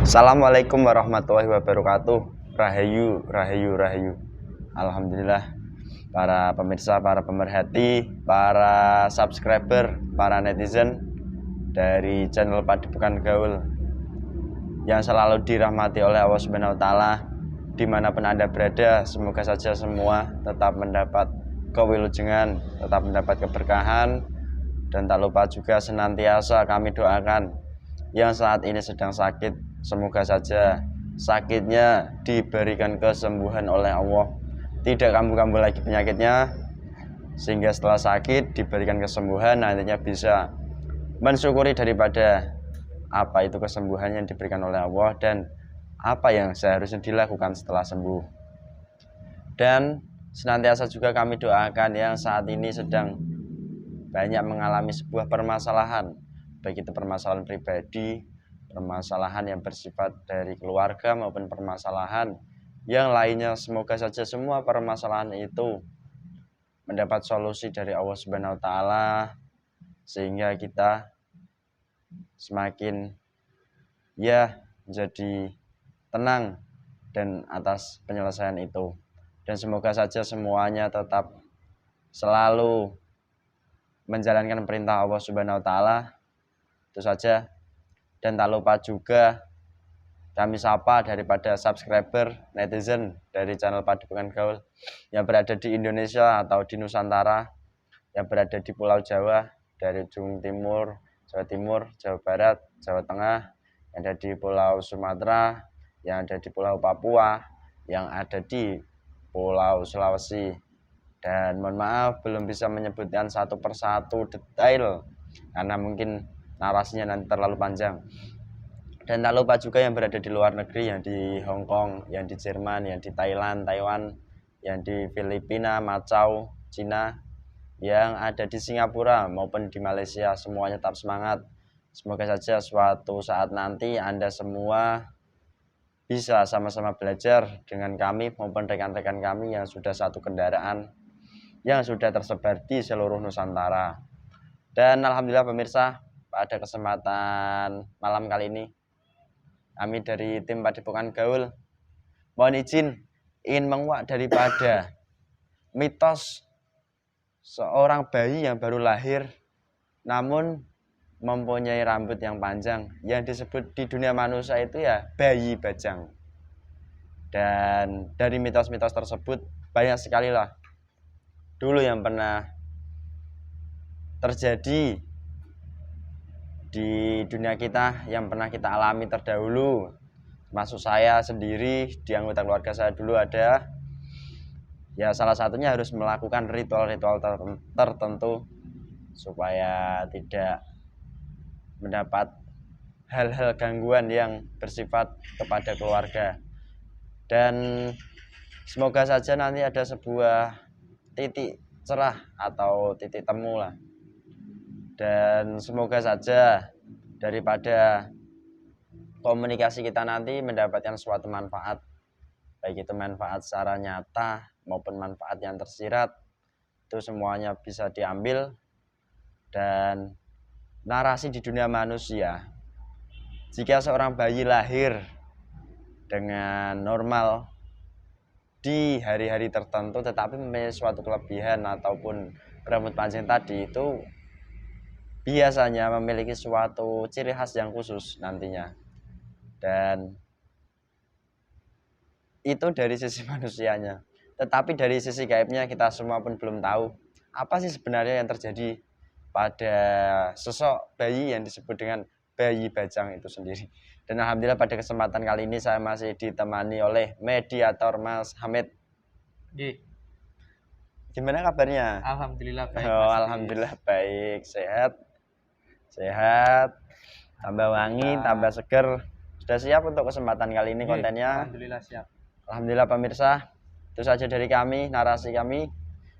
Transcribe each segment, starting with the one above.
Assalamualaikum warahmatullahi wabarakatuh. Rahayu, rahayu, rahayu. Alhamdulillah, para pemirsa, para pemerhati, para subscriber, para netizen dari channel Padepokan Gaul yang selalu dirahmati oleh Allah Subhanahu wa Ta'ala, dimanapun Anda berada. Semoga saja semua tetap mendapat kewilujengan, tetap mendapat keberkahan, dan tak lupa juga senantiasa kami doakan yang saat ini sedang sakit, semoga saja sakitnya diberikan kesembuhan oleh Allah, tidak kambuh-kambuh lagi penyakitnya, sehingga setelah sakit diberikan kesembuhan, nantinya bisa mensyukuri daripada apa itu kesembuhan yang diberikan oleh Allah dan apa yang seharusnya dilakukan setelah sembuh. Dan senantiasa juga kami doakan yang saat ini sedang banyak mengalami sebuah permasalahan, baik itu permasalahan pribadi, permasalahan yang bersifat dari keluarga, maupun permasalahan yang lainnya. Semoga saja semua permasalahan itu mendapat solusi dari Allah Subhanahu wa Ta'ala, sehingga kita semakin menjadi tenang dan atas penyelesaian itu. Dan semoga saja semuanya tetap selalu menjalankan perintah Allah Subhanahu wa Ta'ala. Itu saja. Dan tak lupa juga kami sapa daripada subscriber netizen dari channel Padepokan Gaul yang berada di Indonesia atau di Nusantara, yang berada di Pulau Jawa, dari ujung timur, Jawa Timur, Jawa Barat, Jawa Tengah, yang ada di Pulau Sumatera, yang ada di Pulau Papua, yang ada di Pulau Sulawesi. Dan mohon maaf belum bisa menyebutkan satu persatu detail karena mungkin narasinya nanti terlalu panjang. Dan tak lupa juga yang berada di luar negeri, yang di Hong Kong, yang di Jerman, yang di Thailand, Taiwan, yang di Filipina, Macau, Cina, yang ada di Singapura maupun di Malaysia, semuanya tetap semangat. Semoga saja suatu saat nanti Anda semua bisa sama-sama belajar dengan kami maupun rekan-rekan kami yang sudah satu kendaraan, yang sudah tersebar di seluruh Nusantara. Dan alhamdulillah pemirsa, pada kesempatan malam kali ini kami dari tim Padepokan Gaul mohon izin ingin menguak daripada mitos seorang bayi yang baru lahir namun mempunyai rambut yang panjang, yang disebut di dunia manusia itu ya bayi bajang. Dan dari mitos-mitos tersebut banyak sekali lah dulu yang pernah terjadi di dunia kita, yang pernah kita alami terdahulu. Termasuk saya sendiri, di anggota keluarga saya dulu ada, ya salah satunya harus melakukan ritual-ritual tertentu supaya tidak mendapat hal-hal gangguan yang bersifat kepada keluarga. Dan semoga saja nanti ada sebuah titik cerah atau titik temu lah. Dan semoga saja daripada komunikasi kita nanti mendapatkan suatu manfaat, baik itu manfaat secara nyata maupun manfaat yang tersirat, itu semuanya bisa diambil. Dan narasi di dunia manusia, jika seorang bayi lahir dengan normal di hari-hari tertentu tetapi mempunyai suatu kelebihan ataupun rambut panjang tadi, itu biasanya memiliki suatu ciri khas yang khusus nantinya. Dan itu dari sisi manusianya, tetapi dari sisi gaibnya kita semua pun belum tahu apa sih sebenarnya yang terjadi pada sosok bayi yang disebut dengan bayi bajang itu sendiri. Dan alhamdulillah pada kesempatan kali ini saya masih ditemani oleh mediator Mas Hamid. Gimana kabarnya? Alhamdulillah baik. Alhamdulillah baik, sehat, tambah wangi, tambah seger. Sudah siap untuk kesempatan kali ini kontennya? Alhamdulillah siap. Alhamdulillah pemirsa, itu saja dari kami, narasi kami.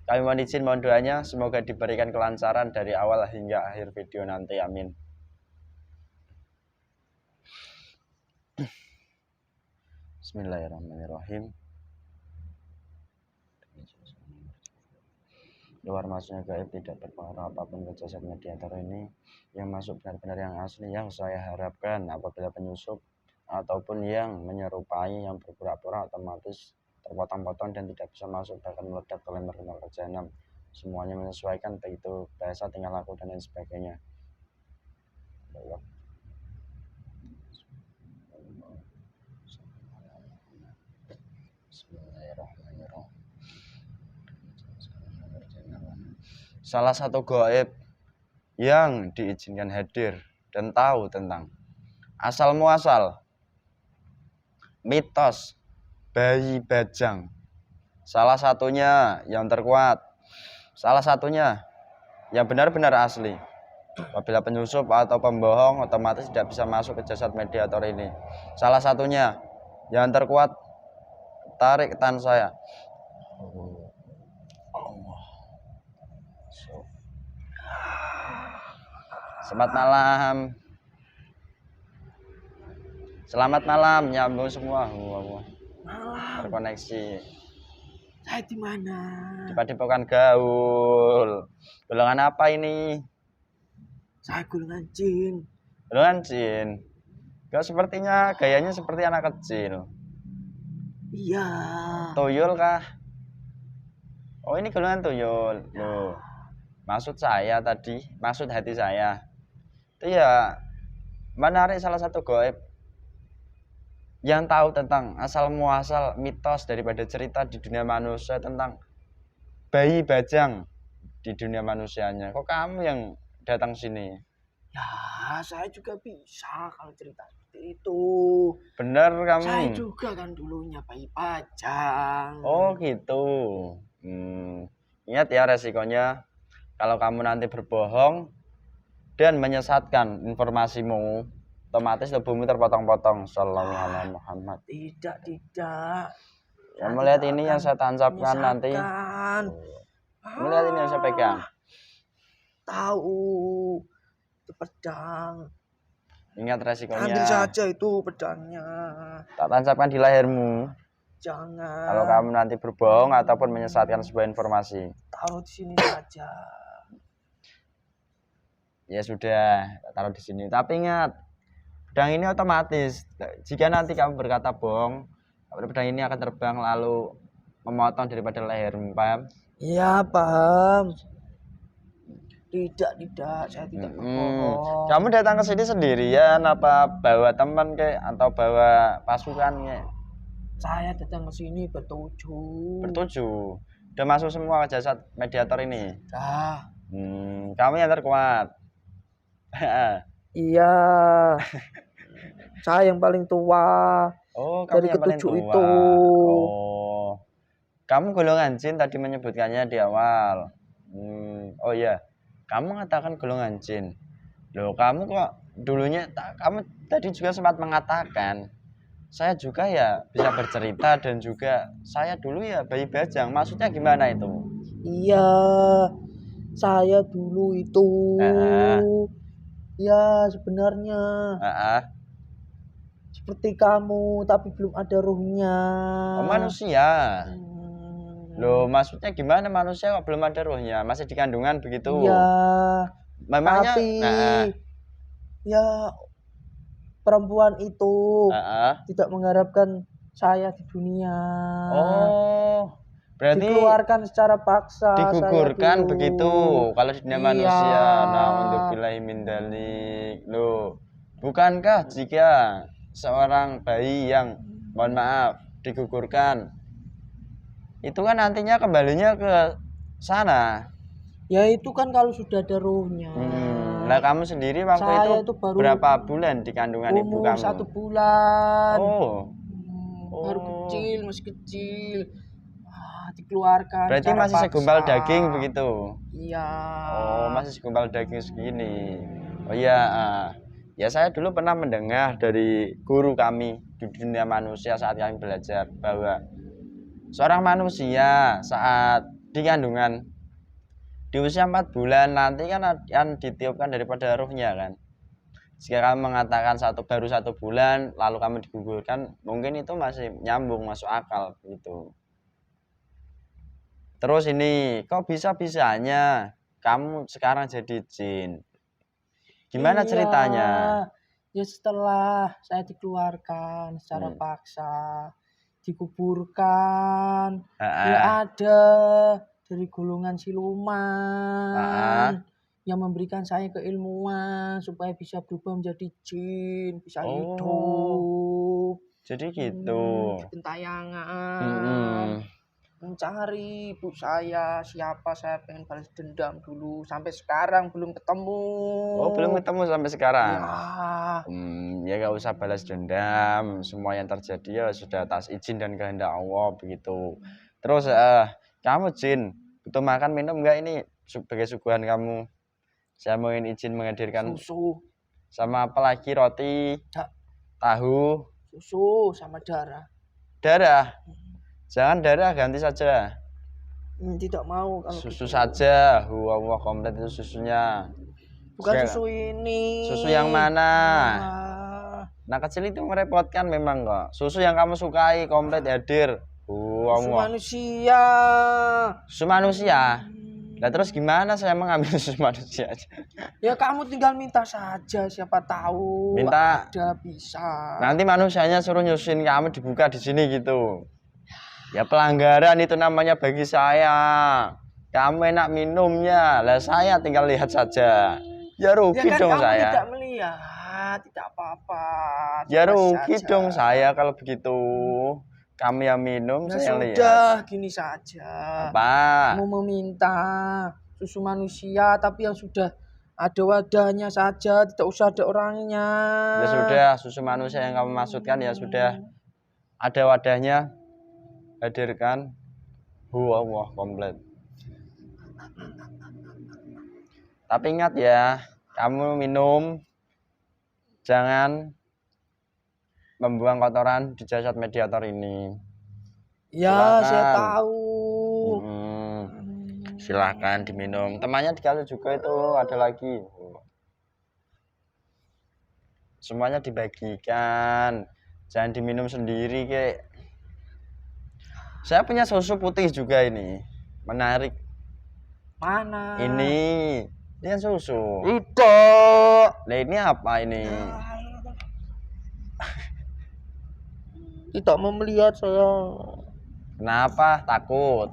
Kami mohon izin, mohon doanya, semoga diberikan kelancaran dari awal hingga akhir video nanti, amin. Bismillahirrahmanirrahim. Luar masuknya gaib tidak berpengaruh apapun ke jasad mediator ini. Yang masuk benar-benar yang asli, yang saya harapkan apabila penyusup ataupun yang menyerupai yang berpura-pura otomatis terpotong-potong dan tidak bisa masuk, bahkan meledak terlempar ke neraka jahanam. Semuanya menyesuaikan, begitu bahasa, tingkah laku dan lain sebagainya. Salah satu gaib yang diizinkan hadir dan tahu tentang asal muasal mitos bayi bajang, salah satunya yang terkuat, salah satunya yang benar-benar asli. Apabila penyusup atau pembohong otomatis tidak bisa masuk ke jasad mediator ini. Salah satunya yang terkuat, tarik tangan saya. Selamat malam. Selamat malam, nyambung semua. Malam. Terkoneksi. Saya di mana? Di Padepokan Gaul. Golongan apa ini? Saya golongan jin. Golongan jin. Kok sepertinya gayanya seperti anak kecil. Iya. Tuyul kah? Oh, ini golongan tuyul. Loh. Maksud saya tadi, maksud hati saya. Itu ya menarik salah satu gaib yang tahu tentang asal muasal mitos daripada cerita di dunia manusia tentang bayi bajang di dunia manusianya. Kok kamu yang datang sini? Ya, saya juga bisa kalau cerita seperti itu. Bener kamu? Saya juga kan dulunya bayi bajang. Oh gitu. Ingat ya resikonya. Kalau kamu nanti berbohong dan menyesatkan informasimu, otomatis tubuhmu terpotong-potong. Sallallahu alaihi Muhammad. Tidak. Kamu lihat ini yang saya tancapkan nanti. Melihat ini yang saya pegang. Tahu itu pedang. Ingat resikonya. Ambil saja itu pedangnya. Tak tancapkan di lehermu. Jangan. Kalau kamu nanti berbohong ataupun menyesatkan sebuah informasi. Taruh di sini saja. Ya sudah, taruh di sini. Tapi ingat, pedang ini otomatis. Jika nanti kamu berkata bohong, pedang ini akan terbang lalu memotong daripada lehermu, paham? Iya, paham. Tidak, saya tidak berbohong. Kamu datang ke sini sendirian apa bawa teman kayak atau bawa pasukan kayak? Saya datang ke sini bertujuh. Udah masuk semua ke jasad mediator ini? Dah. Kamu yang terkuat. Iya. Saya yang paling tua. Oh, kamu dari yang paling ketujuh tua. itu. Oh. Kamu golongan jin tadi menyebutkannya di awal. Oh iya. Kamu mengatakan golongan jin. Loh, kamu kok dulunya kamu tadi juga sempat mengatakan saya juga ya bisa bercerita dan juga saya dulu ya bayi bajang. Maksudnya gimana itu? Iya. Saya dulu itu. Ya, sebenarnya. Seperti kamu, tapi belum ada ruhnya. Oh, manusia. Loh, maksudnya gimana manusia kok belum ada ruhnya? Masih di kandungan begitu? Iya. Memangnya? Tapi, ya perempuan itu tidak mengharapkan saya di dunia. Oh, berarti dikeluarkan secara paksa. Digugurkan begitu kalau di dunia manusia. Nah, untuk billahi min dzalik. Loh, bukankah jika seorang bayi yang mohon maaf digugurkan itu kan nantinya kembalinya ke sana? Ya itu kan kalau sudah ada ruhnya. Nah, kamu sendiri waktu itu baru berapa bulan di kandungan ibu kamu? 1 bulan. Baru kecil, masih kecil. Dikeluarkan. Berarti masih segumpal daging begitu? Iya. Oh, masih segumpal daging segini. Oh iya, ya saya dulu pernah mendengar dari guru kami di dunia manusia saat kami belajar bahwa seorang manusia saat di kandungan di usia 4 bulan nanti kan akan ditiupkan daripada ruhnya kan. Jika kamu mengatakan baru 1 bulan lalu kamu digugurkan, mungkin itu masih nyambung, masuk akal gitu. Terus ini kok bisa-bisanya kamu sekarang jadi jin? Gimana ceritanya? Ya setelah saya dikeluarkan secara Hmm. paksa, dikuburkan, ya Heeh. ada dari golongan Heeh. siluman yang memberikan saya keilmuan supaya bisa berubah menjadi jin, bisa Oh, hidup jadi gitu. di gentayangan, Mm-mm. mencari ibu saya, siapa saya pengen balas dendam dulu, sampai sekarang belum ketemu. Oh, belum ketemu sampai sekarang. Ya, Ya nggak usah balas dendam. Semua yang terjadi ya sudah atas izin dan kehendak Allah begitu. Terus kamu Jin, butuh makan minum nggak ini sebagai suguhan kamu? Saya mau izin menghadirkan susu, sama apa lagi roti, Ya, tahu, susu sama darah. darah. Jangan darah, ganti saja. Tidak mau kalau Susu gitu. saja. Allah komplit itu susunya. Bukan Saya- susu ini. Susu yang mana? Ah, Nah kecil itu merepotkan memang kok. Susu yang kamu sukai komplit hadir. susu Allah. manusia. Susu manusia. Nah terus gimana saya mengambil susu manusia aja? Ya kamu tinggal minta saja, siapa tahu Minta. ada bisa. Nanti manusianya suruh nyusuin kamu dibuka di sini gitu. Ya pelanggaran itu namanya bagi saya. Kamu enak minumnya, lah saya tinggal lihat saja. Ya rugi Ya kan dong kamu saya. tidak melihat, tidak apa-apa. Ya coba rugi saja. dong saya kalau begitu. Kamu yang minum, Ya saya lihat. sudah, gini saja. Apa? Kamu meminta susu manusia, tapi yang sudah ada wadahnya saja, tidak usah ada orangnya. Ya sudah, susu manusia yang kamu maksudkan ya sudah ada wadahnya. Hadirkan. Allah komplit. Tapi ingat ya, kamu minum jangan membuang kotoran di jasad mediator ini. Ya, Silakan. saya tahu. Silakan diminum. Temannya dikasih juga itu ada lagi. Semuanya dibagikan. Jangan diminum sendiri, kek. Saya punya susu putih juga ini. Menarik. Mana? Ini kan susu. Tidak. Nah, ini apa ini? Tidak mau melihat saya. Kenapa? Takut.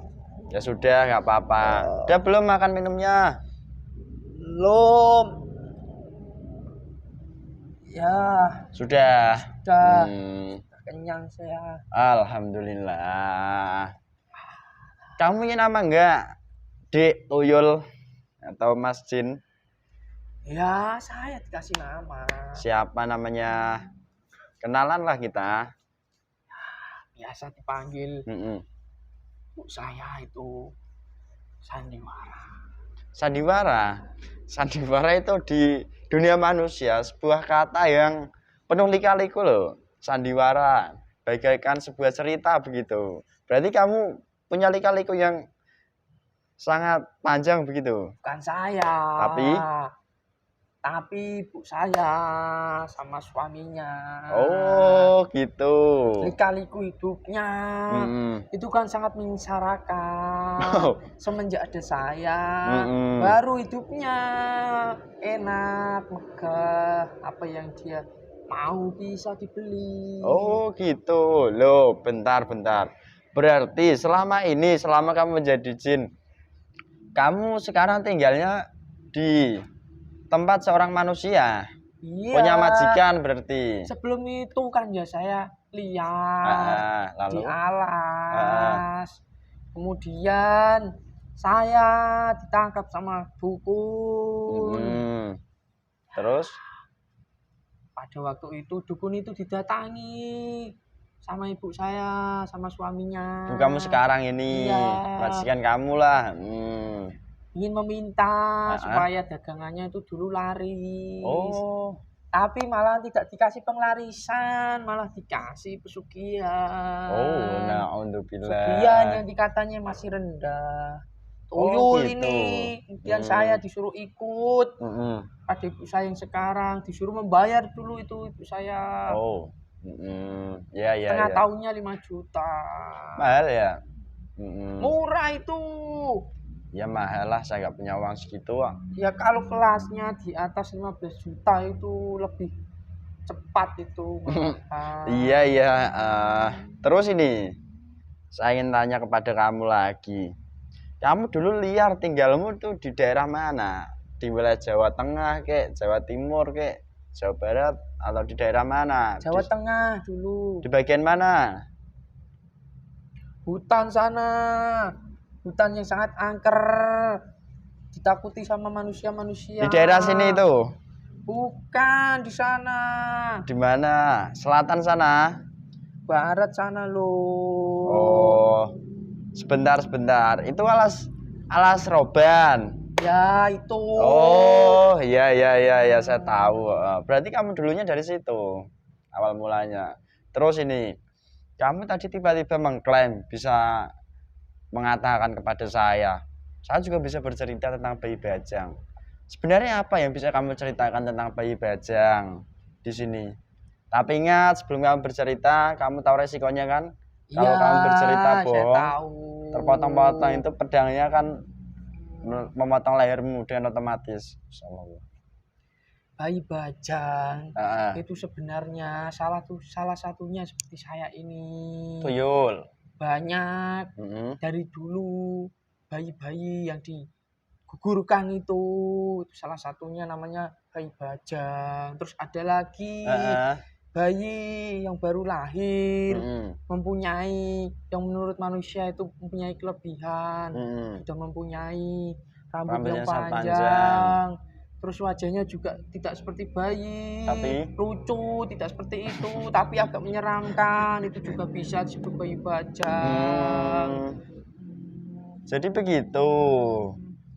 Ya sudah, nggak apa-apa. Udah belum makan minumnya? Belum. Ya, Sudah. sudah. Kenyang saya. Alhamdulillah. Kamu punya nama enggak? Dek, Tuyul, atau Mas Jin? Ya, saya dikasih nama. Siapa namanya? Kenalan lah kita. Biasa dipanggil Mm-mm. bu saya itu Sandiwara. Sandiwara. Sandiwara itu di dunia manusia sebuah kata yang penuh lika-liku loh. Sandiwara, bagaikan sebuah cerita begitu. Berarti kamu punya lika-liku yang sangat panjang begitu. Bukan saya. Tapi ibu saya sama suaminya. Oh, gitu. Lika-liku hidupnya itu kan sangat menyengsarakan. Oh. Semenjak ada saya, Baru baru hidupnya enak, megah. Apa yang dia mau bisa dibeli. Oh, gitu. Loh, bentar. Berarti selama ini, selama kamu menjadi jin, kamu sekarang tinggalnya di tempat seorang manusia. Iya. Punya majikan berarti. Sebelum itu kan ya saya lihat Lalu di alas. Kemudian saya ditangkap sama dukun. Terus Pada waktu itu dukun itu didatangi sama ibu saya, sama suaminya. Bu kamu sekarang ini, Iya. majikan kamu lah. Ingin meminta supaya dagangannya itu dulu laris. Oh. Tapi malah tidak dikasih penglarisan, malah dikasih pesugihan. Oh, na'udzubillah. Pesugihan yang dikatanya masih rendah. Tuyul gitu. Ini. Kemudian saya disuruh ikut. Pada ibu saya yang sekarang disuruh membayar dulu itu ibu saya. Oh. Ya. Setengah tahunnya 5 juta. Mahal ya? Murah itu. Ya mahal lah, saya nggak punya uang segitu. Ya kalau kelasnya di atas 15 juta itu lebih cepat itu malahan. Iya iya. Terus ini saya ingin tanya kepada kamu lagi. Kamu dulu liar tinggalmu tuh di daerah mana? Di wilayah Jawa Tengah kek, Jawa Timur kek, Jawa Barat, atau di daerah mana? Jawa Tengah dulu. Di bagian mana? Hutan sana. Hutan yang sangat angker. Ditakuti sama manusia-manusia. Di daerah sini itu? Bukan, di sana. Di mana? Selatan sana? Barat sana loh. Oh. Sebentar. Itu alas roban. Ya, itu. Oh, iya saya tahu. Berarti kamu dulunya dari situ. Awal mulanya. Terus ini, kamu tadi tiba-tiba mengklaim bisa mengatakan kepada saya juga bisa bercerita tentang bayi bajang. Sebenarnya apa yang bisa kamu ceritakan tentang bayi bajang di sini? Tapi ingat, sebelum kamu bercerita, kamu tahu resikonya kan? Kalau kamu bercerita bohong, terpotong-potong itu pedangnya kan memotong lehermu dengan otomatis. Bayi bajang itu sebenarnya salah satunya seperti saya ini. Tuyul. Banyak dari dulu bayi-bayi yang digugurkan itu salah satunya namanya bayi bajang. Terus ada lagi bayi yang baru lahir mempunyai yang menurut manusia itu mempunyai kelebihan, sudah mempunyai rambut yang panjang. Terus wajahnya juga tidak seperti bayi, lucu, tidak seperti itu, tapi agak menyeramkan. Itu juga bisa disebut bayi bajang. Jadi begitu.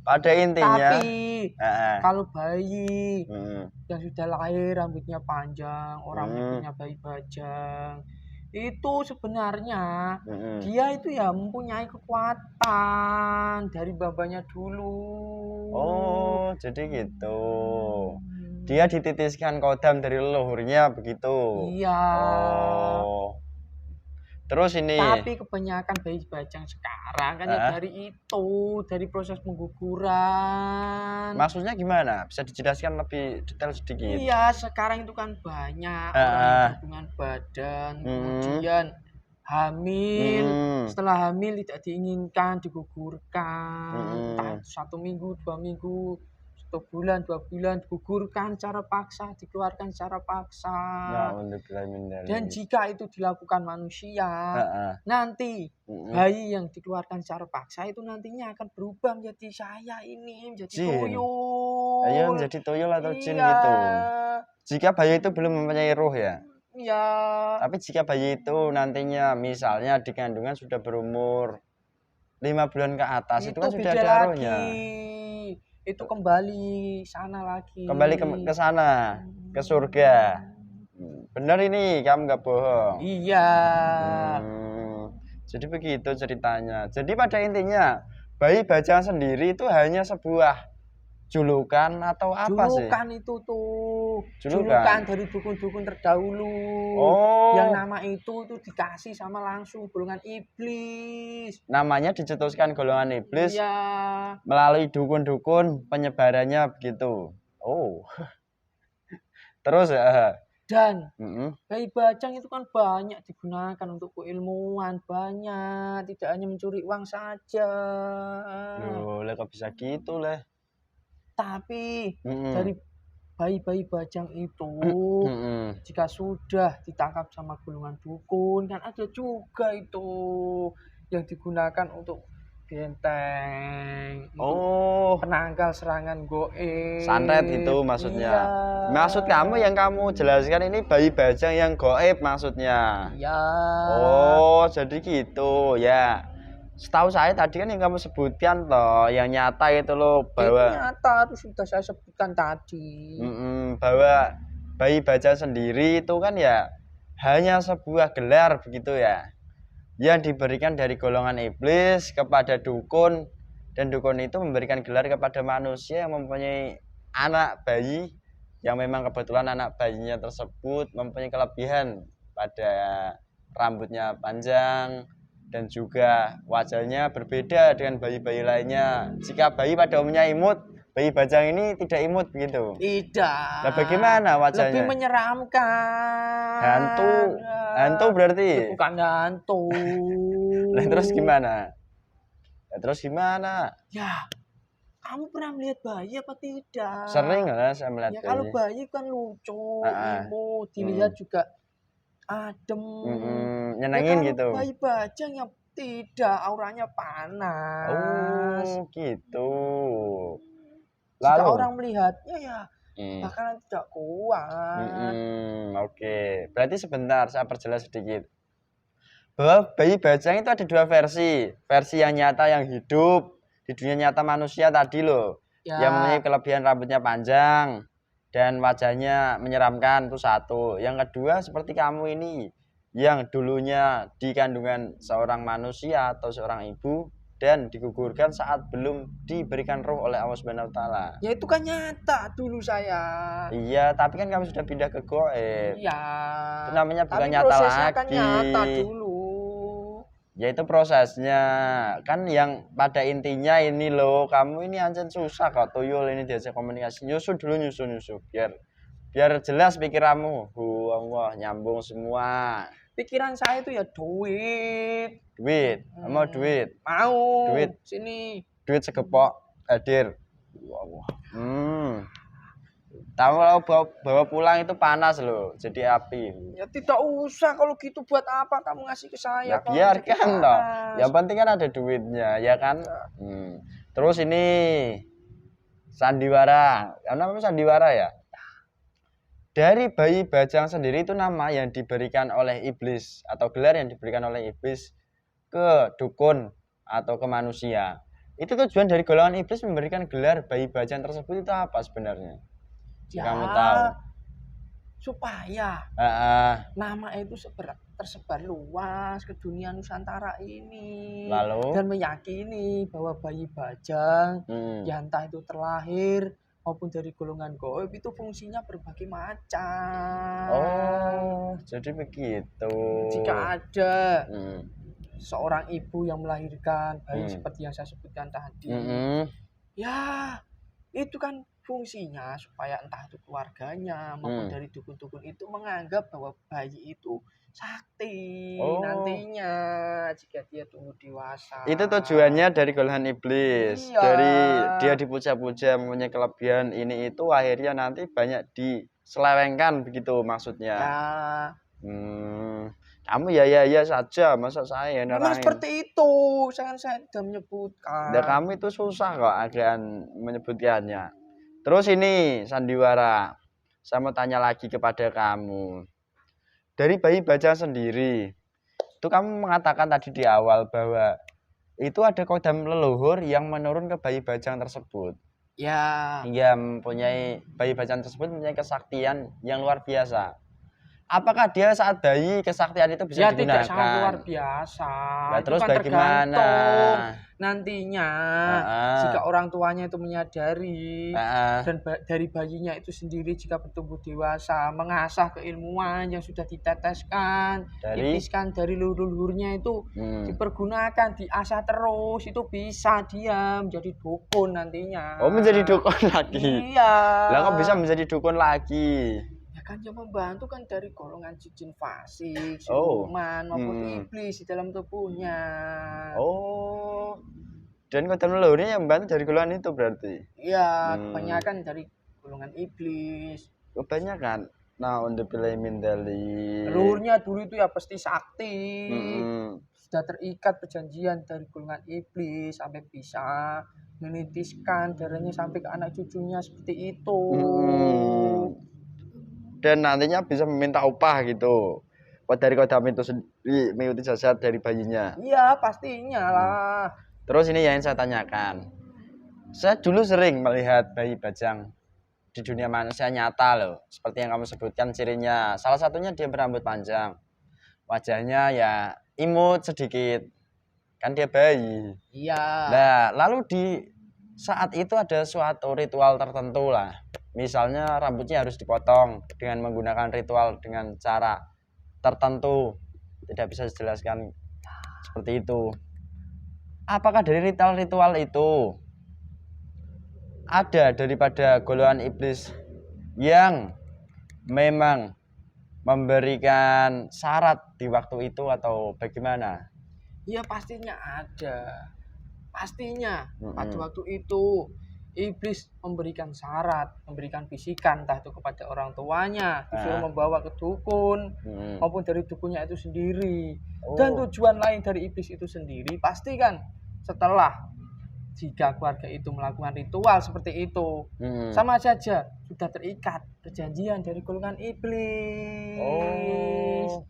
Pada intinya. Tapi kalau bayi yang sudah lahir rambutnya panjang, orang menyebutnya bayi bajang. Itu sebenarnya dia itu ya mempunyai kekuatan dari babanya dulu. Oh, jadi gitu. Dia dititiskan kodam dari leluhurnya begitu. Iya. Oh. Terus ini. Tapi kebanyakan bayi bajang sekarang kan ya dari proses pengguguran. Maksudnya gimana? Bisa dijelaskan lebih detail sedikit? Iya, sekarang itu kan banyak orang yang hubungan badan, kemudian hamil, setelah hamil tidak diinginkan digugurkan, entah 1 minggu, 2 minggu, 1 bulan, 2 bulan digugurkan secara paksa, dikeluarkan secara paksa. Dan jika itu dilakukan manusia, nanti bayi yang dikeluarkan secara paksa itu nantinya akan berubah menjadi saya ini, menjadi tuyul. Ayo menjadi tuyul atau jin gitu. Jika bayi itu belum mempunyai ruh ya? Iya. Tapi jika bayi itu nantinya misalnya di kandungan sudah berumur 5 bulan ke atas, itu kan sudah ada ruhnya. Itu kembali sana lagi. Kembali ke sana, ke surga. Benar ini, kamu nggak bohong. Iya. Jadi begitu ceritanya. Jadi pada intinya bayi bajang sendiri itu hanya sebuah julukan atau apa sih? Julukan itu tuh. Julukan dari dukun-dukun terdahulu. Yang nama itu dikasih sama langsung golongan iblis. Namanya dicetuskan golongan iblis. Iya. Melalui dukun-dukun penyebarannya begitu. Oh. Terus dan bayi bajang itu kan banyak digunakan untuk keilmuan, banyak, tidak hanya mencuri uang saja. Loh, kok bisa gitu lah. Tapi dari bayi-bayi bajang itu jika sudah ditangkap sama golongan dukun kan ada juga itu yang digunakan untuk benteng, penangkal serangan goib. Santet itu maksudnya. Iya. Maksud kamu yang kamu jelaskan ini bayi bajang yang goib maksudnya. Iya. Oh, jadi gitu ya. Setahu saya tadi kan yang kamu sebutkan toh, yang nyata itu loh bahwa. Itu nyata, itu sudah saya sebutkan tadi. Bahwa bayi bajang sendiri itu kan ya hanya sebuah gelar begitu ya. Yang diberikan dari golongan iblis kepada dukun, dan dukun itu memberikan gelar kepada manusia yang mempunyai anak bayi yang memang kebetulan anak bayinya tersebut mempunyai kelebihan pada rambutnya panjang dan juga wajahnya berbeda dengan bayi-bayi lainnya. Jika bayi pada umumnya imut, bayi bajang ini tidak imut begitu? Tidak. Nah, bagaimana wajahnya? Lebih menyeramkan. Hantu berarti? Ya, bukan hantu. Nah, terus gimana? Ya, kamu pernah melihat bayi apa tidak? Sering lah saya melihat ya, bayi. Kalau bayi kan lucu, imut, dilihat juga adem. Nyenengin ya, gitu. Bayi bajang yang tidak, auranya panas. Oh, gitu. Jika Lalu orang melihatnya ya bakalan tidak kuat. Oke. Berarti sebentar saya perjelas sedikit. Bahwa bayi bajang itu ada dua versi. Versi yang nyata yang hidup di dunia nyata manusia tadi loh. Yang mempunyai kelebihan rambutnya panjang dan wajahnya menyeramkan, itu satu. Yang kedua seperti kamu ini yang dulunya di kandungan seorang manusia atau seorang ibu dan digugurkan saat belum diberikan roh oleh Allah Subhanahu wa taala. Ya itu kan nyata dulu saya. Iya, tapi kan kamu sudah pindah ke goib. Iya. Itu namanya bukan tapi nyata prosesnya lagi. Kan nyata dulu. Ya itu prosesnya. Kan yang pada intinya ini loh, kamu ini ancen susah kok tuyul ini diajak komunikasi. Nyusu dulu nyusu. Biar jelas pikiranmu. Allah nyambung semua. Pikiran saya itu ya duit. Mau duit? Mau. Duit. Sini. Duit segepok hadir. Wah. Tahu kalau bawa pulang itu panas loh, jadi api. Ya tidak usah, kalau gitu buat apa kamu ngasih ke saya? Ya biarkan toh. Yang penting kan ada duitnya, ya kan? Terus ini sandiwara. Namanya sandiwara ya? Dari bayi bajang sendiri itu nama yang diberikan oleh iblis atau gelar yang diberikan oleh iblis ke dukun atau ke manusia. Itu tujuan dari golongan iblis memberikan gelar bayi bajang tersebut itu apa sebenarnya? Ya, kamu tahu. Supaya nama itu tersebar luas ke dunia Nusantara ini. Lalu? Dan meyakini bahwa bayi bajang yang entah itu terlahir maupun dari golongan goib itu fungsinya berbagai macam. Oh, jadi begitu. Jika ada seorang ibu yang melahirkan bayi seperti yang saya sebutkan tadi, ya itu kan fungsinya supaya entah itu keluarganya maupun dari dukun-dukun itu menganggap bahwa bayi itu sakti nantinya jika dia tumbuh dewasa. Itu tujuannya dari golongan iblis. Iya. Dari dia dipuja-puja mempunyai kelebihan ini itu akhirnya nanti banyak diselewengkan begitu maksudnya. Ya. Kamu ya saja, masa saya Memang seperti itu, saya sudah menyebutkan. Ya kamu itu susah kok akan menyebutkannya. Terus ini sandiwara, saya mau tanya lagi kepada kamu. Dari bayi bajang sendiri, itu kamu mengatakan tadi di awal bahwa itu ada kodam leluhur yang menurun ke bayi bajang tersebut. Ya. Hingga mempunyai bayi bajang tersebut mempunyai kesaktian yang luar biasa. Apakah dia saat bayi kesaktian itu bisa digunakan? Tidak sangat luar biasa. Nah, terus kan bagaimana? Nantinya jika orang tuanya itu menyadari dan dari bayinya itu sendiri jika bertumbuh dewasa mengasah keilmuan yang sudah diteteskan, ditiskan dari leluhurnya itu dipergunakan, diasah terus, itu bisa dia menjadi dukun nantinya. Oh, menjadi dukun lagi? Iya. Lah kok bisa menjadi dukun lagi? Kan yang membantu kan dari golongan jin fasik, siluman maupun iblis di dalam tubuhnya. Oh, dan kodam leluhurnya yang membantu dari golongan itu berarti? Iya, kebanyakan dari golongan iblis. Kebanyakan? Nah, untuk pilih mindali. Leluhurnya dulu itu ya pasti sakti. Sudah terikat perjanjian dari golongan iblis sampai bisa menitiskan darahnya sampai ke anak cucunya seperti itu. Dan nantinya bisa meminta upah gitu dari kodam itu sendiri mengikuti jasa dari bayinya. Iya pastinya lah. Terus ini yang saya tanyakan, saya dulu sering melihat bayi bajang di dunia manusia nyata loh, seperti yang kamu sebutkan cirinya. Salah satunya dia berambut panjang, wajahnya ya imut sedikit, kan dia bayi. Iya. Nah lalu di saat itu ada suatu ritual tertentu lah. Misalnya rambutnya harus dipotong dengan menggunakan ritual dengan cara tertentu. Tidak bisa dijelaskan seperti itu. Apakah dari ritual-ritual itu ada daripada golongan iblis yang memang memberikan syarat di waktu itu atau bagaimana? Ya pastinya ada. Pastinya pada Mm-mm. waktu itu iblis memberikan syarat, memberikan bisikan entah itu kepada orang tuanya, disuruh membawa ke dukun maupun dari dukunnya itu sendiri. Dan Oh. tujuan lain dari iblis itu sendiri pasti kan setelah jika keluarga itu melakukan ritual seperti itu, sama saja sudah terikat perjanjian dari golongan iblis. Oh.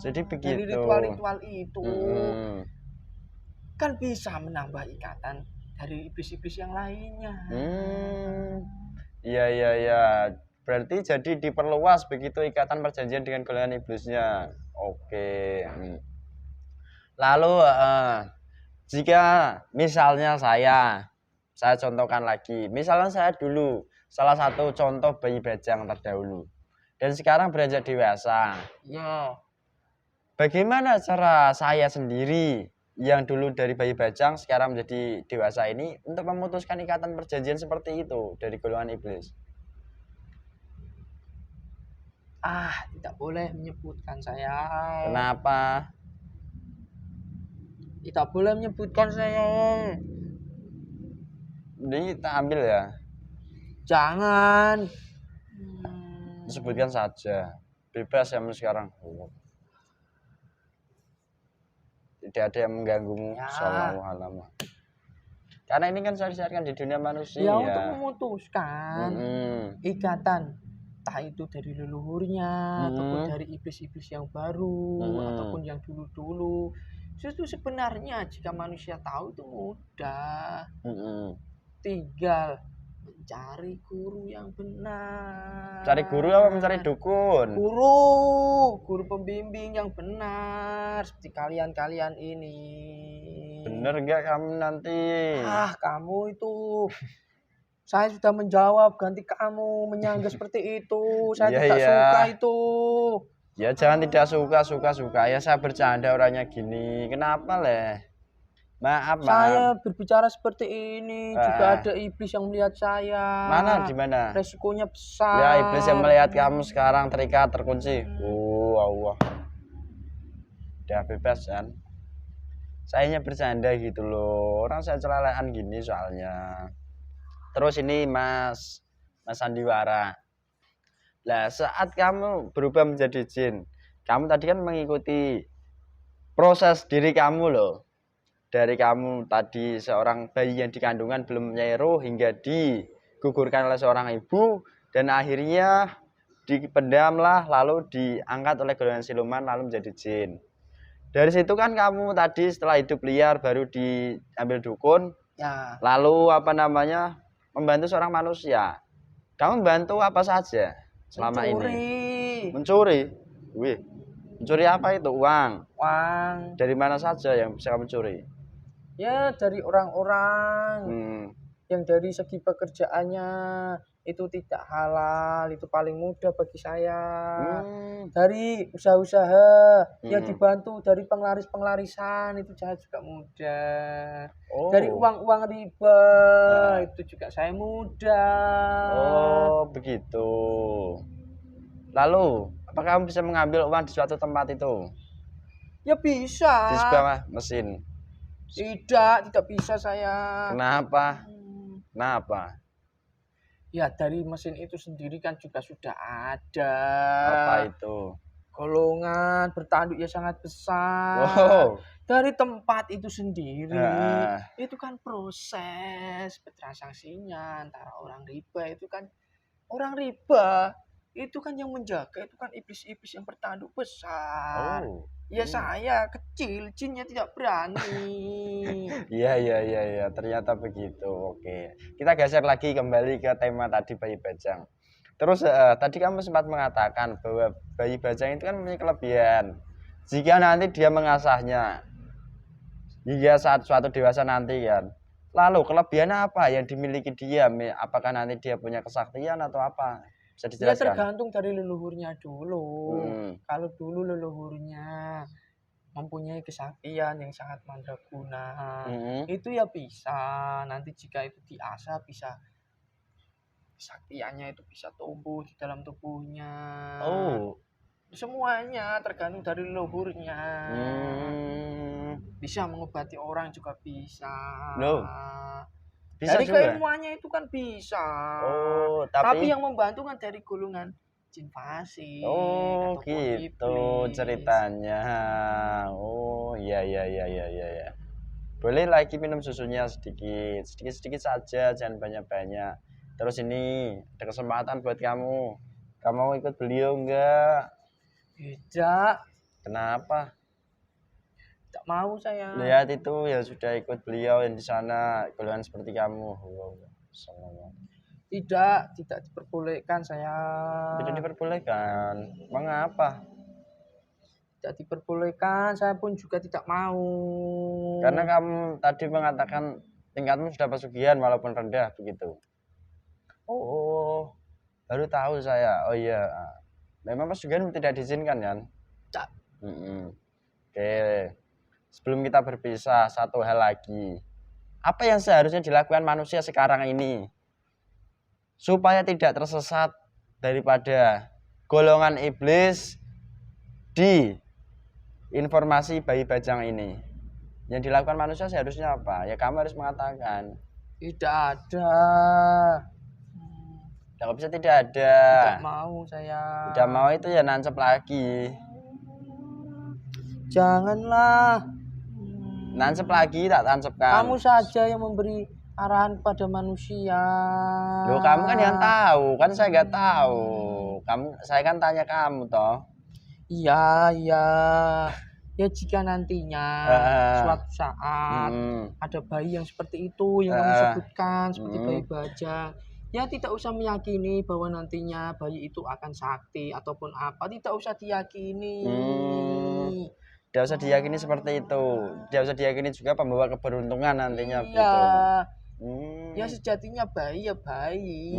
Jadi begitu. Dari ritual-ritual itu kan bisa menambah ikatan dari iblis-iblis yang lainnya. Iya iya iya. Berarti jadi diperluas begitu ikatan perjanjian dengan golongan iblisnya. Oke. Lalu jika misalnya saya contohkan lagi, misalnya saya dulu salah satu contoh bayi bajang terdahulu dan sekarang beranjak dewasa. Ya. Bagaimana cara saya sendiri yang dulu dari bayi bajang sekarang menjadi dewasa ini untuk memutuskan ikatan perjanjian seperti itu dari golongan iblis? Tidak boleh menyebutkan saya. Kenapa? Tidak boleh menyebutkan saya. Ini kita ambil ya. Jangan. Sebutkan saja. Bebas ya sekarang. Tidak ada yang mengganggumu. Ya. Sallallahu alaihi. Karena ini kan saya disiarkan di dunia manusia. Ya untuk memutuskan ikatan, entah itu dari leluhurnya ataupun dari iblis-iblis yang baru ataupun yang dulu-dulu. Itu sebenarnya jika manusia tahu itu mudah. Tinggal mencari guru yang benar. Cari guru apa mencari dukun? Guru pembimbing yang benar seperti kalian ini. Bener gak kamu nanti? Kamu itu. Saya sudah menjawab, ganti kamu menyangga seperti itu. Saya tidak suka itu. Ya jangan tidak suka. Ya saya bercanda orangnya gini. Kenapa leh? Maaf. Saya berbicara seperti ini juga ada iblis yang melihat saya. Mana di mana? Resikonya besar. Ya iblis yang melihat kamu sekarang terikat terkunci. Allah. Udah bebas kan? Saya hanya bercanda gitu loh. Orang saya celalean gini soalnya. Terus ini Mas Sandiwara. Lah saat kamu berubah menjadi jin, kamu tadi kan mengikuti proses diri kamu loh. Dari kamu tadi seorang bayi yang dikandungan belum mempunyai roh hingga digugurkan oleh seorang ibu dan akhirnya dipendamlah lalu diangkat oleh golongan siluman lalu menjadi jin. Dari situ kan kamu tadi setelah hidup liar baru diambil dukun. Ya. Lalu membantu seorang manusia. Kamu membantu apa saja selama ini? Mencuri. Wih. Mencuri apa itu? Uang. Dari mana saja yang bisa kamu curi? Ya dari orang-orang yang dari segi pekerjaannya itu tidak halal, itu paling mudah bagi saya. Dari usaha-usaha yang dibantu dari penglaris-penglarisan itu saya juga mudah. Dari uang-uang riba itu juga saya mudah. Oh begitu. Lalu apakah kamu bisa mengambil uang di suatu tempat itu? Ya bisa. Di sebuah mesin? Tidak bisa saya. Kenapa? Ya dari mesin itu sendiri kan juga sudah ada. Apa itu? Golongan bertanduk yang sangat besar. Dari tempat itu sendiri itu kan proses bertransaksinya antara orang riba itu kan yang menjaga itu kan iblis-iblis yang bertanduk besar. Ya saya kecil, jinnya tidak berani. Iya, ternyata begitu. Oke. Kita geser lagi kembali ke tema tadi bayi bajang. Terus tadi kamu sempat mengatakan bahwa bayi bajang itu kan mempunyai kelebihan. Jika nanti dia mengasahnya hingga saat suatu dewasa nanti kan. Lalu kelebihan apa yang dimiliki dia? Apakah nanti dia punya kesaktian atau apa? Bisa dijelaskan? Ya tergantung dari leluhurnya dulu. Kalau dulu leluhurnya mempunyai kesaktian yang sangat mandraguna, Mm-mm. itu ya bisa. Nanti jika itu diasah bisa kesaktiannya itu bisa tumbuh di dalam tubuhnya. Oh. Semuanya tergantung dari leluhurnya. Hmm. Bisa mengobati orang juga bisa. Loh, bisa Dari juga. keilmuannya itu kan bisa. Oh, Tapi tapi yang membantu kan dari golongan jin fasik oh ataupun gitu iblis. ceritanya. Oh, iya iya iya iya iya ya. Boleh lagi minum susunya sedikit, sedikit-sedikit saja, jangan banyak-banyak. Terus ini ada kesempatan buat kamu. Kamu mau ikut beliau enggak? Tidak, Kenapa? tidak mau saya. Lihat itu ya sudah ikut beliau yang di sana, golongan seperti kamu. Wow, sama. Tidak diperbolehkan saya. Tidak diperbolehkan. Mengapa? Tidak diperbolehkan, saya pun juga tidak mau. Karena kamu tadi mengatakan tingkatmu sudah pesugihan walaupun rendah begitu. Oh, baru tahu saya. Oh iya, memang pesugihan tidak diizinkan kan? Tidak. Oke, sebelum kita berpisah, satu hal lagi. Apa yang seharusnya dilakukan manusia sekarang ini supaya tidak tersesat daripada golongan iblis di informasi bayi bajang ini? Yang dilakukan manusia seharusnya apa? Ya kamu harus mengatakan. Tidak ada. Tidak bisa tidak ada. Tidak mau saya. Tidak mau itu ya nancep lagi. Janganlah. Nancep lagi tak tancapkan. Kamu saja yang memberi arahan kepada manusia. Loh kamu kan yang tahu, kan saya nggak tahu. Saya kan tanya kamu toh. Iya, iya. Ya jika nantinya suatu saat ada bayi yang seperti itu yang kamu sebutkan seperti bayi bajang, ya tidak usah meyakini bahwa nantinya bayi itu akan sakti ataupun apa, tidak usah diyakini. Tidak usah diyakini seperti itu. Tidak usah diyakini juga pembawa keberuntungan nantinya iya. begitu. Ya sejatinya bayi ya bayi.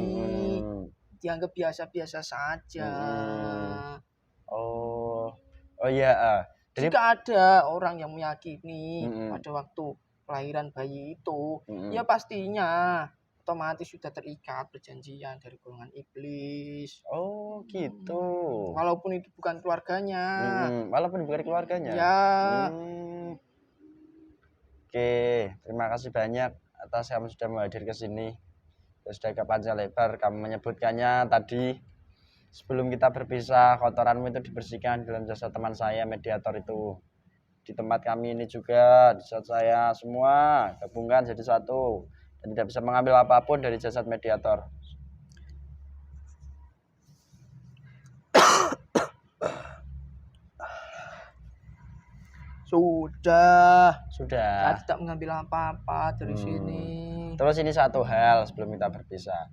Dianggap biasa-biasa saja. Oh iya. Jadi, jika ada orang yang meyakini pada waktu kelahiran bayi itu, ya pastinya otomatis sudah terikat perjanjian dari golongan iblis. Oh gitu. Walaupun itu bukan keluarganya. Walaupun bukan keluarganya. Ya. Oke, terima kasih banyak atas kamu sudah hadir ke sini. Sudah ke panjang lebar kamu menyebutkannya tadi. Sebelum kita berpisah, kotoranmu itu dibersihkan dalam jasa teman saya, mediator itu. Di tempat kami ini juga, di jasad saya, semua gabungkan jadi satu. Dan tidak bisa mengambil apapun dari jasad mediator. Sudah. Saya tidak mengambil apa-apa dari sini. Terus ini satu hal sebelum kita berpisah.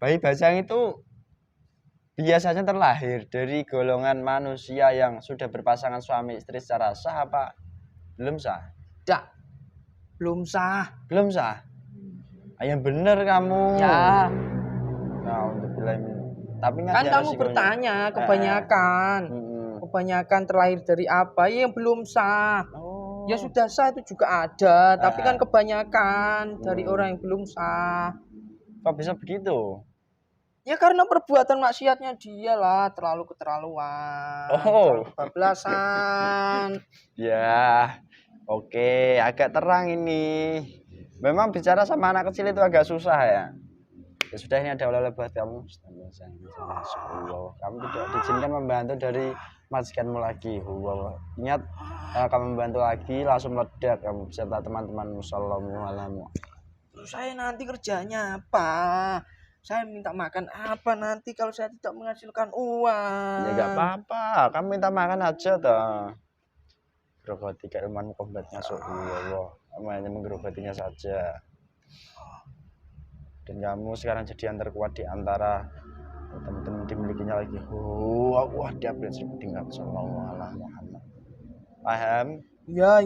Bayi bajang itu biasanya terlahir dari golongan manusia yang sudah berpasangan suami istri secara sah apa belum sah? Tidak. Belum sah. Belum sah? Yang bener kamu. Ya. Nah, untuk bilang tapi kan kamu bertanya kebanyakan. Kebanyakan terlahir dari apa? Yang belum sah. Ya sudah sah itu juga ada, tapi kan kebanyakan dari orang yang belum sah. Kok bisa begitu? Ya karena perbuatan maksiatnya dia lah, terlalu keterlaluan, terlalu kebablasan. Ya, oke, agak terang ini. Memang bicara sama anak kecil itu agak susah ya. Ya sudah, ini ada oleh-oleh buat kamu. Kamu tidak diizinkan membantu dari majikanmu lagi. Ingat, kamu membantu lagi langsung meledak kamu beserta teman-temanmu. Assalamualaikum. Terus saya nanti kerjanya apa? Saya minta makan apa nanti kalau saya tidak menghasilkan uang? Ya gak apa-apa, kamu minta makan aja toh. Gerogoti keilmuanmu kombatnya Allah. Kamu hanya menggerogotinya saja. Dan kamu sekarang jadi yang terkuat di antara teman-teman dimilikinya lagi. Wah, dia beli tinggal sallallahu alaihi Muhammad. Paham? Ya,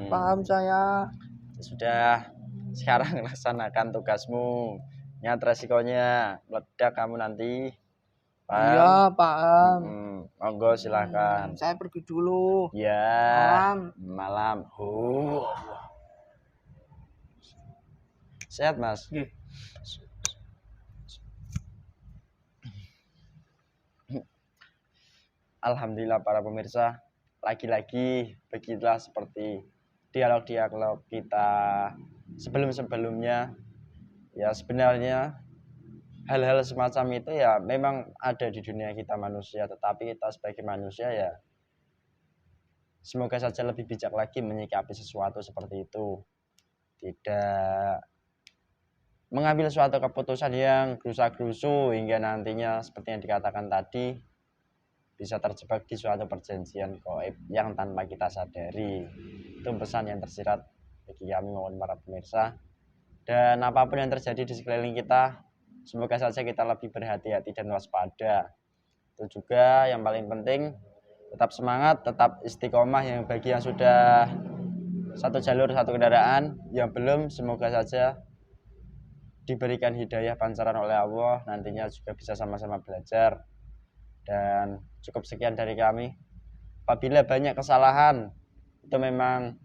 paham saya. Sudah, sekarang laksanakan tugasmu. Ingat resikonya, meledak kamu nanti. Paham? Iya, paham. Monggo silakan. Saya pergi dulu. Ya. Malam. Malam. Sehat, Mas? Nggih. Alhamdulillah para pemirsa, lagi-lagi begitulah seperti dialog-dialog kita sebelum-sebelumnya. Ya sebenarnya hal-hal semacam itu ya memang ada di dunia kita manusia, tetapi kita sebagai manusia ya semoga saja lebih bijak lagi menyikapi sesuatu seperti itu. Tidak mengambil suatu keputusan yang gerusa-gerusu hingga nantinya seperti yang dikatakan tadi bisa terjebak di suatu perjanjian gaib yang tanpa kita sadari. Itu pesan yang tersirat bagi kami maupun para pemirsa. Dan apapun yang terjadi di sekeliling kita, semoga saja kita lebih berhati-hati dan waspada. Itu juga yang paling penting, tetap semangat, tetap istiqomah. Yang bagi yang sudah satu jalur satu kendaraan, yang belum semoga saja diberikan hidayah pancaran oleh Allah, nantinya juga bisa sama-sama belajar. Dan cukup sekian dari kami. Apabila banyak kesalahan, itu memang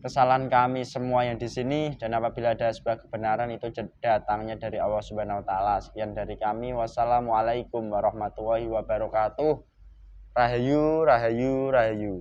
kesalahan kami semua yang di sini, dan apabila ada sebuah kebenaran itu datangnya dari Allah Subhanahu wa taala. Sekian dari kami. Wassalamualaikum warahmatullahi wabarakatuh. Rahayu, rahayu, rahayu.